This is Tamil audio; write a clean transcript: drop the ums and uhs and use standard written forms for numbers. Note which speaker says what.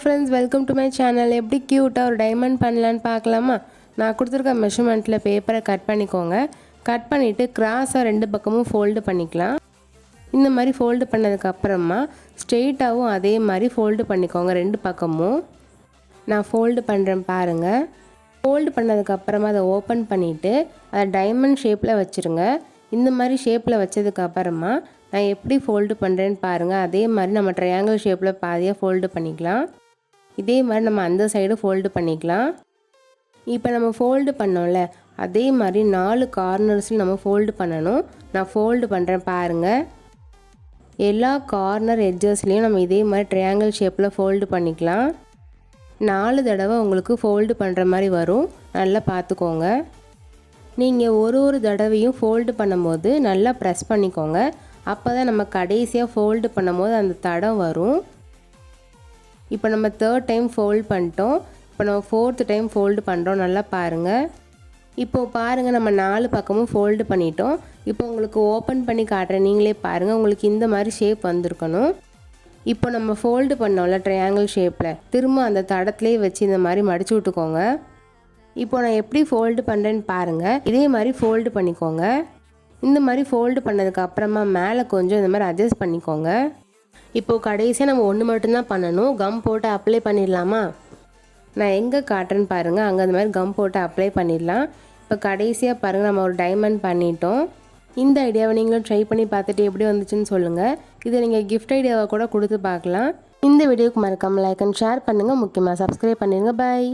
Speaker 1: Friends, welcome to my channel. எப்படி க்யூட்டாக ஒரு டைமண்ட் பண்ணலான்னு பார்க்கலாமா? நான் கொடுத்துருக்க மெஷர்மெண்ட்டில் பேப்பரை கட் பண்ணிக்கோங்க. கட் பண்ணிவிட்டு கிராஸாக ரெண்டு பக்கமும் ஃபோல்டு பண்ணிக்கலாம். இந்த மாதிரி ஃபோல்டு பண்ணதுக்கப்புறமா ஸ்ட்ரெயிட்டாகவும் அதே மாதிரி ஃபோல்டு பண்ணிக்கோங்க ரெண்டு பக்கமும். நான் ஃபோல்டு பண்ணுறேன் பாருங்கள். ஃபோல்டு பண்ணதுக்கப்புறமா அதை ஓப்பன் பண்ணிவிட்டு அதை டைமண்ட் ஷேப்பில் வச்சுருங்க. இந்த மாதிரி ஷேப்பில் வச்சதுக்கப்புறமா நான் எப்படி ஃபோல்டு பண்ணுறேன்னு பாருங்கள். அதே மாதிரி நம்ம ட்ரையாங்கிள் ஷேப்பில் பாதியாக ஃபோல்டு பண்ணிக்கலாம். இதே மாதிரி நம்ம அந்த சைடு ஃபோல்டு பண்ணிக்கலாம். இப்போ நம்ம ஃபோல்டு பண்ணோம்ல, அதே மாதிரி 4 கார்னர்ஸில் நம்ம ஃபோல்டு பண்ணணும். நான் ஃபோல்டு பண்ணுறேன் பாருங்கள். எல்லா கார்னர் எட்ஜஸ்லேயும் நம்ம இதே மாதிரி ட்ரையாங்கிள் ஷேப்பில் ஃபோல்டு பண்ணிக்கலாம். 4 தடவை உங்களுக்கு ஃபோல்டு பண்ணுற மாதிரி வரும். நல்லா பார்த்துக்கோங்க. நீங்கள் ஒரு தடவையும் ஃபோல்டு பண்ணும்போது நல்லா ப்ரெஸ் பண்ணிக்கோங்க. அப்போ தான் நம்ம கடைசியாக ஃபோல்டு பண்ணும்போது அந்த தடம் வரும். இப்போ நம்ம 3rd டைம் ஃபோல்ட் பண்ணிட்டோம். இப்போ நம்ம 4th டைம் ஃபோல்டு பண்ணுறோம். நல்லா பாருங்கள். இப்போது பாருங்கள், நம்ம 4 பக்கமும் ஃபோல்டு பண்ணிட்டோம். இப்போ உங்களுக்கு ஓப்பன் பண்ணி காட்டுறேன், நீங்களே பாருங்கள். உங்களுக்கு இந்த மாதிரி ஷேப் வந்திருக்கணும். இப்போ நம்ம ஃபோல்டு பண்ணோம்ல ட்ரையாங்கிள் ஷேப்பில், திரும்ப அந்த தடத்துலேயே வச்சு இந்த மாதிரி மடிச்சு விட்டுக்கோங்க. இப்போ நான் எப்படி ஃபோல்டு பண்ணுறேன்னு பாருங்கள். இதே மாதிரி ஃபோல்டு பண்ணிக்கோங்க. இந்த மாதிரி ஃபோல்டு பண்ணதுக்கு அப்புறமா மேலே கொஞ்சம் இந்த மாதிரி அட்ஜஸ்ட் பண்ணிக்கோங்க. இப்போது கடைசியாக நம்ம ஒன்று மட்டும்தான் பண்ணணும். கம் போட்டு அப்ளை பண்ணிடலாமா? நான் எங்கே காட்டுறேன்னு பாருங்கள். அங்கே அந்த மாதிரி கம் போட்டு அப்ளை பண்ணிடலாம். இப்போ கடைசியாக பாருங்கள், நம்ம ஒரு டைமண்ட் பண்ணிட்டோம். இந்த ஐடியாவை நீங்களும் ட்ரை பண்ணி பார்த்துட்டு எப்படி வந்துச்சுன்னு சொல்லுங்கள். இதை நீங்கள் கிஃப்ட் ஐடியாவை கூட கொடுத்து பார்க்கலாம். இந்த வீடியோக்கு மறக்காமல் லைக் அண்ட் ஷேர் பண்ணுங்கள். முக்கியமாக சப்ஸ்கிரைப் பண்ணிடுங்க. பாய்.